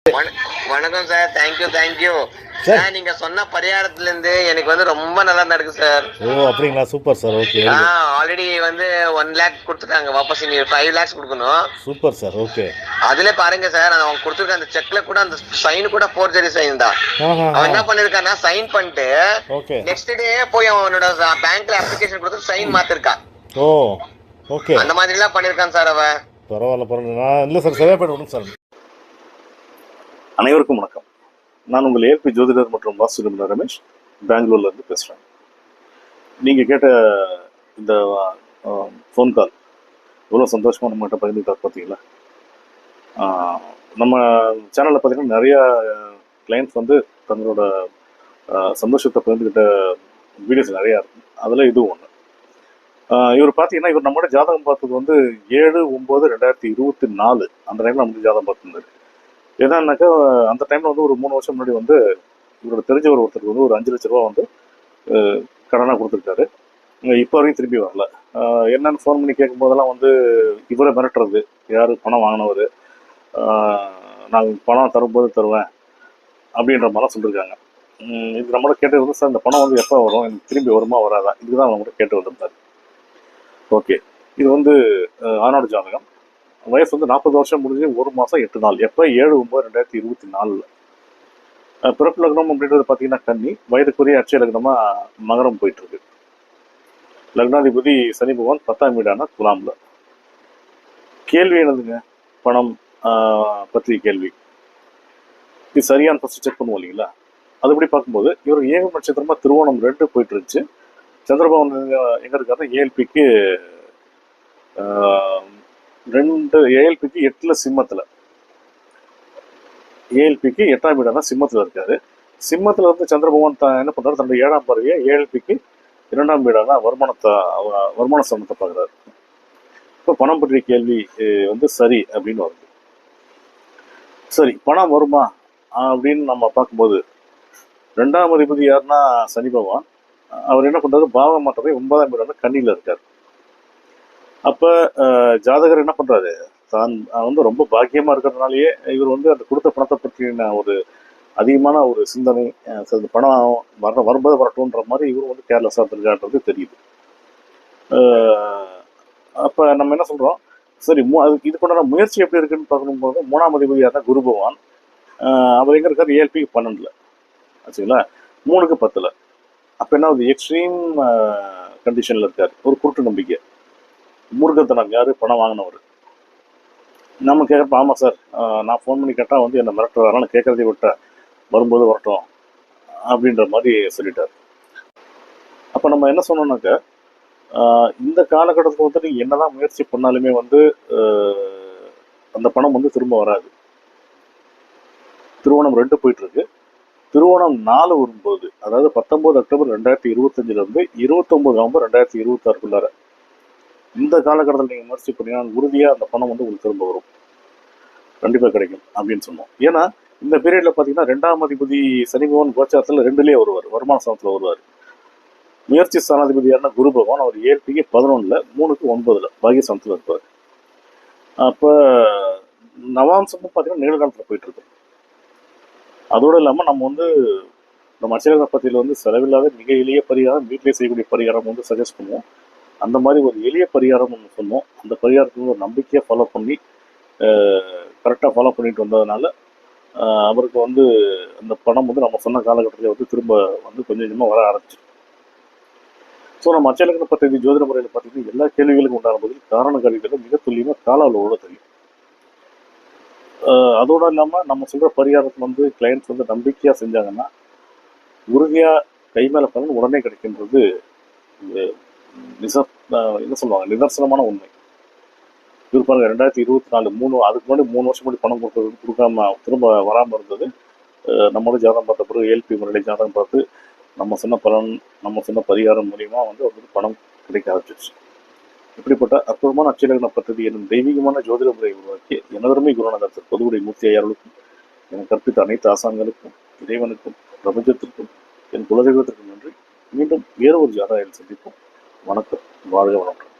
வணக்கம் sir. Thank you sir. Sir. நீங்க சொன்ன பரிகாரத்துல இருந்து எனக்கு வந்து ரொம்ப நல்லா நடக்கு சார். ஓ அப்படிங்களா, சூப்பர் சார். ஓகே, ஆல்ரெடி வந்து 1 லேக் கொடுத்துட்டாங்க. வாபஸ் நீங்க 5 லேக்ஸ் கொடுக்கணும். Super sir. ஓகே. அதுல பாருங்க சார், அவங்க கொடுத்துருக்க அந்த செக்ல கூட அந்த சைன் கூட ஃபோர்ஜரி சைன் தான். அவன் என்ன பண்ணிருக்கானா, சைன் பண்ணிட்டு ஓகே நெக்ஸ்ட் டே போய் அவனோட பேங்க்ல அப்ளிகேஷன் கொடுத்து சைன் மாத்திருக்கா. ஓ ஓகே, அந்த மாதிரி எல்லாம் பண்ணிருக்கான் சார் அவன். பரவாயில்ல. நான் இல்லை சார், சரியா போய்ட்டு விடுங்க சார். அனைவருக்கும் வணக்கம். நான் உங்கள் ஏற்பி ஜோதிடர் மற்றும் வாஸ்து நிபுணர் ரமேஷ், பெங்களூர்லேருந்து பேசுகிறேன். நீங்கள் கேட்ட இந்த ஃபோன் கால் எவ்வளோ சந்தோஷமாக நம்மகிட்ட பகிர்ந்துட்டார் பார்த்தீங்களா. நம்ம சேனலில் பார்த்தீங்கன்னா நிறையா கிளைண்ட்ஸ் வந்து தங்களோட சந்தோஷத்தை பகிர்ந்துக்கிட்ட வீடியோஸ் நிறையா இருக்கும். அதில் இதுவும் ஒன்று. இவர் பார்த்தீங்கன்னா, இவர் நம்மளோட ஜாதகம் பார்த்தது வந்து 7/9/2024 அந்த டைமில் நம்ம ஜாதகம் பார்த்துருந்தாரு. என்னன்னாக்கா, அந்த டைமில் வந்து ஒரு 3 வருஷம் முன்னாடி வந்து இவரோட தெரிஞ்சவர் ஒருத்தருக்கு வந்து ஒரு 5 லட்ச ரூபா வந்து கடனாக கொடுத்துருக்காரு. இப்போ வரைக்கும் திரும்பி வரல. என்னன்னு ஃபோன் பண்ணி கேட்கும் போதெல்லாம் வந்து இவரை மிரட்டுறது, யார் பணம் வாங்கினவர், நான் பணம் தரும்போது தருவேன் அப்படின்ற மாதிரிலாம் சொல்லியிருக்காங்க. இது நம்மளோட கேட்டு வந்து, சார் இந்த பணம் வந்து எப்போ வரும், எனக்கு திரும்பி வருமா வராதா, இதுதான் நம்மகிட்ட கேட்டு வந்திருந்தார். ஓகே, இது வந்து ஆணோட ஜாதகம். வயசு வந்து 40 வருஷம் முடிஞ்சு 1 மாதம் 8 நாள். எப்போ 7/9/2024. பிறப்பு லக்னம் அப்படின்றது பார்த்தீங்கன்னா கன்னி. வயதுக்குரிய அட்சய லக்னமாக மகரம் போயிட்டுருக்கு. லக்னாதிபதி சனி பகவான் 10ஆம் வீடான துலாம்ல. கேள்வி என்னதுங்க, பணம் பற்றி கேள்வி. இது சரியான ஃபஸ்ட்டு செக் பண்ணுவோம் இல்லைங்களா. அதுபடி பார்க்கும்போது இவர் ஏக நட்சத்திரமாக திருவோணம் 2 போயிட்டு இருந்துச்சு. சந்திரபவன் எங்கே இருக்காருன்னா ஏஎல்பிக்கு 2 ஏஎல்பிக்கு 8ல் சிம்மத்தில். ஏஎல்பிக்கு 8ஆம் வீடான சிம்மத்தில் இருக்காரு. சிம்மத்தில் வந்து சந்திரபவன் என்ன பண்ணுறாரு, தன்னுடைய 7ஆம் பார்வையை ஏஎல்பிக்கு 2ஆம் வீடான வருமான ஸ்தானத்தை பார்க்குறாரு. இப்போ பணம் பற்றிய கேள்வி வந்து சரி அப்படின்னு வருது. சரி, பணம் வருமா அப்படின்னு நம்ம பார்க்கும்போது 2ஆம் அதிபதி யாருன்னா சனி பகவான். அவர் என்ன பண்ணுறாரு, பாவ மாற்றத்தை 9ஆம் வீடான கன்னியில் இருக்கார். அப்போ ஜாதகர் என்ன பண்ணுறாரு, தான் வந்து ரொம்ப பாக்கியமாக இருக்கிறதுனாலேயே இவர் வந்து அந்த கொடுத்த பணத்தை பற்றின ஒரு அதிகமான ஒரு சிந்தனை, பணம் வரும்போது வரட்டும்ன்ற மாதிரி இவர் வந்து கேர்லெஸ்ஸாக இருக்கான்றது தெரியுது. அப்போ நம்ம என்ன சொல்கிறோம், சரி அதுக்கு இதுக்குண்டான முயற்சி எப்படி இருக்குன்னு பார்க்கணும்போது 3ஆம் அதிபதி யாருன்னா குரு பகவான். அவர் எங்கே இருக்கார், ஏஎல்பிக்கு 12ல் ஆச்சுங்களா, 3க்கு 10ல். அப்போ என்ன ஆகுது, எக்ஸ்ட்ரீம் கண்டிஷனில் இருக்கார். ஒரு குருட்டு நம்பிக்கை, மூர்க்கத்தனம். யார், பணம் வாங்கினவர். நம்ம கேட்குறப்ப, ஆமாம் சார், நான் ஃபோன் பண்ணி கேட்டால் வந்து என்னை மிரட்டுறாரு, நான் கேட்குறதே விட்டேன், வரும்போது வரட்டும் அப்படின்ற மாதிரி சொல்லிட்டார். அப்போ நம்ம என்ன சொன்னோம்னாக்கா, இந்த காலகட்டத்தில் வந்து நீங்கள் என்ன தான் முயற்சி பண்ணாலுமே வந்து அந்த பணம் வந்து திரும்ப வராது. திருவோணம் 2 போயிட்டுருக்கு. திருவோணம் 4 வரும்போது, அதாவது 19 அக்டோபர் 2025 29 நவம்பர் 2026 இந்த காலகட்டத்தில் நீங்கள் முயற்சி பண்ணீங்கன்னா உறுதியாக அந்த பணம் வந்து உங்களுக்கு திரும்ப வரும், கண்டிப்பாக கிடைக்கும் அப்படின்னு சொன்னோம். ஏன்னா இந்த பீரியடில் பார்த்தீங்கன்னா 2ஆம் அதிபதி சனி பகவான் கோச்சாரத்தில் 2லேயே வருவார், வருமான ஸ்தானத்தில் வருவார். முயற்சி ஸ்தானாதிபதி யாருன்னா குரு பகவான். அவர் ஏஎல்பிக்கு 11ல் 3க்கு 9ல் பாகியஸ்தானத்தில் இருப்பார். அப்போ நவாம்சமும் பார்த்தீங்கன்னா நீண்ட காலத்தில் போயிட்டு இருக்கு. அதோடு இல்லாமல் நம்ம வந்து நம்ம அச்சலக பத்தியில் வந்து செலவில்லாத மிக எளிய பரிகாரம், வீட்டிலே செய்யக்கூடிய பரிகாரம் வந்து சஜஸ்ட் பண்ணுவோம். அந்த மாதிரி ஒரு எளிய பரிகாரம் ஒன்று சொன்னோம். அந்த பரிகாரத்துக்கு ஒரு நம்பிக்கையாக ஃபாலோ பண்ணி கரெக்டாக ஃபாலோ பண்ணிட்டு வந்ததுனால அவருக்கு வந்து அந்த பணம் வந்து நம்ம சொன்ன காலகட்டத்தில் வந்து திரும்ப வந்து கொஞ்சம் கொஞ்சமாக வர ஆரம்பிச்சு. ஸோ நம்ம அச்சலக்கண பற்றி ஜோதிட முறையில் பார்த்தீங்கன்னா எல்லா கேள்விகளுக்கும் உண்டான பதில் காரண காரியத்தில் மிக துல்லியமாக கால அளவோட தெரியும். அதோடு இல்லாமல் நம்ம சொல்கிற பரிகாரத்தில் வந்து கிளைண்ட்ஸ் வந்து நம்பிக்கையாக செஞ்சாங்கன்னா உறுதியாக கை மேலே பலன் உடனே கிடைக்கின்றது என்ன சொல்லுவாங்க, நிதர்சனமான உண்மை. இருப்பாங்க 2024 அதுக்கு முன்னாடி 3 வருஷம் முன்னாடி பணம் கொடுக்காம திரும்ப வராமல் இருந்தது. நம்மளோட ஜாதகம் பார்த்த பிறகு ஏஎல்பி முறையில் ஜாதகம் பார்த்து நம்ம சொன்ன பலன், நம்ம சொன்ன பரிகாரம் மூலியமா வந்து அவருக்கு பணம் கிடைக்க ஆரம்பிச்சிருச்சு. இப்படிப்பட்ட அற்புதமான அச்சலக்ன பദ്ധதி என்னும் தெய்வீகமான ஜோதிட முறையை உருவாக்கி எனதருமை குருநாதர் பொதுவுடை மூர்த்தி ஐயார்களுக்கும், எனக்கு கற்பித்த அனைத்து ஆசான்களுக்கும், இறைவனுக்கும், பிரபஞ்சத்திற்கும், என் குலதெய்வத்திற்கும் நன்றி. மீண்டும் வேறு ஒரு ஜாதகத்தில் சந்திப்போம். வணக்கம், வாழ்க வளமுடன்.